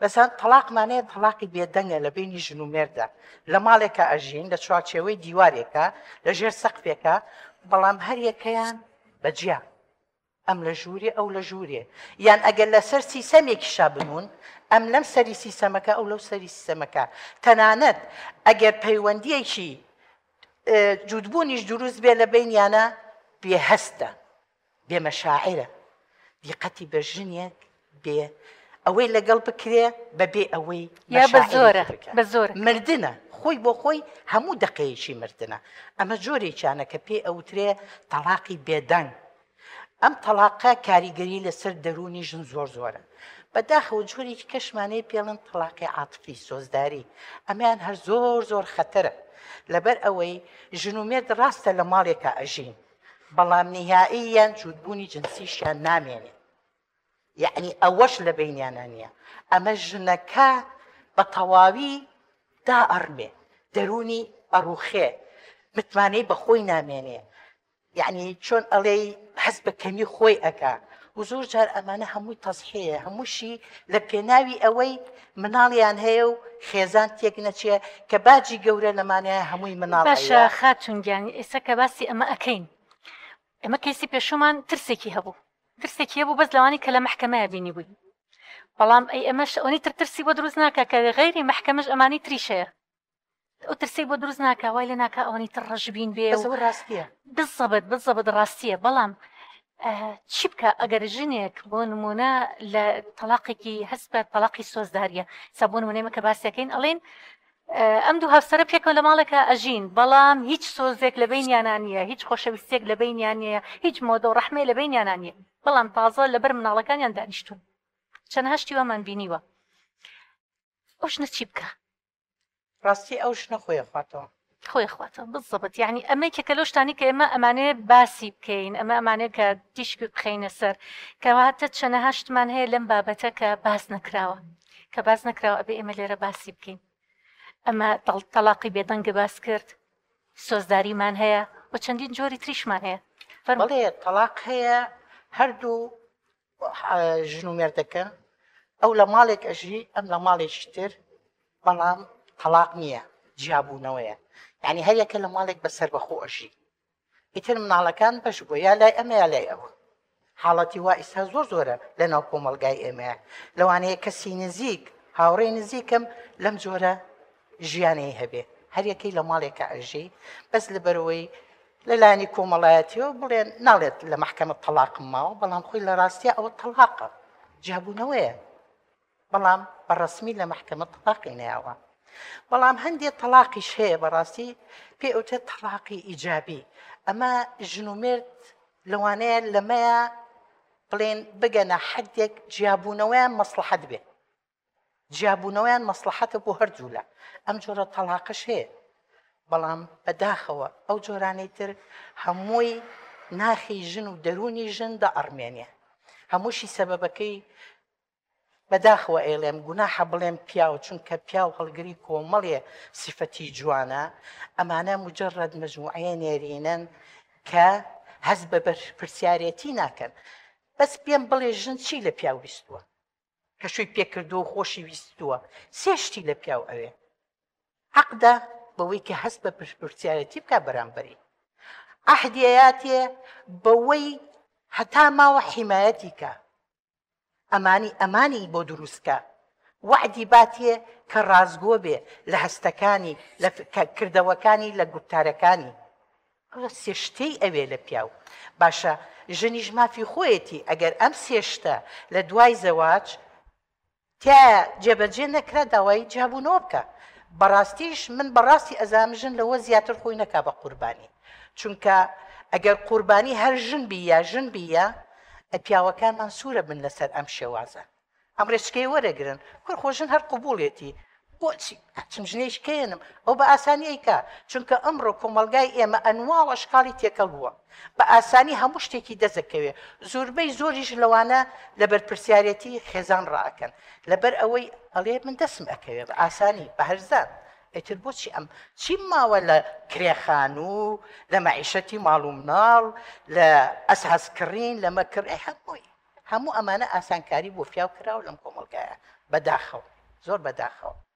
بەسان تەلاقمانەیە تەلاقی بێدەنگە لە بینی ژن و مێردا لە ماڵێکە ئەژین لە چوارچێوەی دیوارێکە لە ژێر سەقفێکە بەڵام هەر یەکەیان بەجیا ئەم لە ژوورێ ئەو لە ژوورێ یان ئەگەر لەسەر سیسەمێکی شابنون ئەم لەم سەری سیسەمەکە ئەو لەو سەری سیسەمەکە تەنانەت ئەگەر پەیوەندیەکی جوودبوونیش دروست بێ لە بینیانە بێهەستە بێمەشاعرە دیقەتی بە ژنێک بێ ئەوەی لەگەڵ بکرێ بەبێ ئەوەی بە زۆر مردنە خۆی بۆ خۆی هەموو دقەیەکی مردنە ئەمە جۆرێکیانە کە پێ ئەوترێ تەلاقی بێدەنگ ئەم تەلاقە کاریگەری لەسەر دەرونی ژن زۆر زۆرە بەداخەوە جۆرێکی کەشمانەیە پێڵن تەلاقی عاتفی سۆزداری ئەمیان هەر زۆر زۆر خەتەرە لەبەر ئەوەی ژن و مێرد ڕاستە لە ماڵێکە ئەژین بەڵام نهائیان جوودبوونی جنسیشیان نامێنێ یعنی ئەوەش لە بینیانە نییە ئەمە ژنەکە بە تەواوی دائەڕمێ دەرونی ئەڕوخێ متمانەی بە خۆی نامێنێ یعنی چۆن ئەڵێ هەست بە کەمی خۆی ئەکا و زۆر جار ئەمانە هەمووی تەزحەیە هەمووشی لە پێناوی ئەوەی مناڵیان هەیە و خێزان تێک نەچێ کە باجی گەورە لەمانەیە هەمووی مناڵ باشە خاتونگیان ئێستا کە باسی ئەمە ئەەکەین ئەمە کەسی پێشومان ترسێکی هەبوو ترسێکی هەبوو بەس لەوانی کە لە محکەمەیە بینی بووی بەڵام ئەی ئەمەش ئەوەی ترسی بۆ دروست ناکە کە غەیری محکەمەش ئەمانی تریشەیە ئەو ترسی بۆ دروست ناکە وای لە ناکە ئەوەی تر ڕەشبین بێ ڕاستیە بالضبط ڕاستیە بەڵام چی بکە ئەگەر ژنێک بۆ نمونە لە تەلاقێکی هەست بە تەلاقی سۆزداریە سا بۆ نمونەیە کە باسیەکەین ئەڵێن ئەم دوو هەفسەرە پێکەوە لە ماڵێکە ئەژین بەڵام هیچ سۆزێک لە بینیانان نیە هیچ خۆشەویستێک لە بینیان نیە هیچ مۆدە و ڕەحمێ لە بینیانان نیە بەڵام تازە لەبەر مناڵەکانیان دانیشتون چەند هەشتی وەمان بینیوە ئەو ژنە چی بکە ڕاستی ئەو ژنە خۆی خواتەوە خۆی خواتەوە بالضبط یعنی ئەمەی کە لەو شتانی کە ئێمە ئەمانەیە باسی بکەین ئەمانەیە کە دیشک بخەینە سەر کەواتە چەنە هەشتمان هەیە لەم بابەتە کە باس نەکراوە ئەبێ ئێمە لێرە باسی بکەین ئەمە تەلاقی بێدەنگە باس کرد سۆزداریمان هەیە و چەندین جۆری تریشمان هەیە بەڵێ تەلاق هەیە هەردوو ژن و مێردەکە ئەو لە ماڵێک ئەژی ئەم لە ماڵێکی تر بەڵام تەلاق نییە جیابوونەوەیە یعنی هەر یەکە لە ماڵێک بەسەر بەخۆ ئەژی ئیتر مناڵەکان بەش بۆ یا لای ئەمە یا لای ئەوە حاڵەتی وا ئێستا زۆر زۆرە لە ناو کۆمەلگای ئێمەیە لەوانەیە کەسی نزیک هاوڕێی نزیکم لەم جۆرە ژیانەی هەبێ هەر یەکەی لە ماڵێکە ئەژی بەس لەبەرەوەی لەلایەنی کۆمەڵایەتیەوە بڵێن ناڵێت لە محکەمە تەلاقم ماوە بەڵام خۆی لە ڕاستیە ئەوە تەلاقە جیابوونەوەیە بەڵام بەڕەسمی لە محکەمە تەلاقی نەیاوە بەڵام هەندێک تەلاقیش هەیە بەڕاستی پێ ئەوتێت تەلاقی ئیجابی ئەمە ژن و مێرد لەوانەیە لەمەیە بڵێن بگەنە حەدێک جیابوونەوەیان مەسلحەت بێ جیابوونەوەیان مەسلحەتە بۆ هەردوو لە ئەم جۆرە تەلاقش هەیە بەڵام بەداخەوە ئەو جۆرانەی تر هەمووی ناخی ژن و دەرونی ژن دە ئەڕمێنێ هەمووشی سەبەبەکەی بەداخەوە ئێڵێم گوناحە بڵێم پیاوە چونکە پیاو هەڵگری کۆمەڵێ سیفەتی جوانە ئەمانە مجرد مەجموعەیە نێرینن کە هەست بە پرسیارەتی ناکەن بەس پێم بڵێ ژن چی لە پیاو ویستووە کە شووی پێکردو و خۆشی ویستووە سێشتی لە پیاو ئەوێ حەقدا بەوەی کە هەست بە پرسیارەتی بکە بەرامبەری ئەحدیەتێ بەوەی هەتا ماوە حیمایەتی کە ئەمانی بۆ دروستکە وعدی باتێ کە ڕازگۆ بێ لە هەستەکانی لە کردەوەکانی لە گوتارەکانی سێشتەی ئەوێ لە پیاو باشە ژنیش مافی خۆیەتی ئەگەر ئەم سێشتە لە دوای زەواج تایە جێبەجێ نەکرا داوای جیابوونەوە بکە بەڕاستیش من بەڕاستی ئەزانم ژن لەوە زیاتر خۆی نەکا بە قوربانی چونکە ئەگەر قوربانی هەر ژن بیە ژن بیە پیاوەکانمان سوورە بن لەسەر ئەم شێوازە ئەم ڕێچکەی وەرەگرن خۆژن هەر قبولێتی بۆچی چم ژنێشکێنم ئەو بە ئاسانی ئەیکا چونکە ئەمڕۆ کۆمەلگای ئێمە ئەنواڵ ئەشکاڵی تێکەڵ بووە بە ئاسانی هەموو شتێکی دەزەکەوێ زۆربەی زۆریش لەوانە لەبەر پرسیارەتی خێزان ڕائەکەن لەبەر ئەوەی ئەڵێ من دەسم ئەکەوێ بە ئاسانی بە هەرزان ئەتر بۆچی ئەم چی ماوە لە کرێخان و لە مەعیشەتی ماڵ و مناڵ لە ئەساسکردین لە مەکردی هەمووی هەموو ئەمانە ئاسانکاری بۆ پیاو کراوە لەم کۆمەلگایە بەداخەوە زۆر بەداخەوە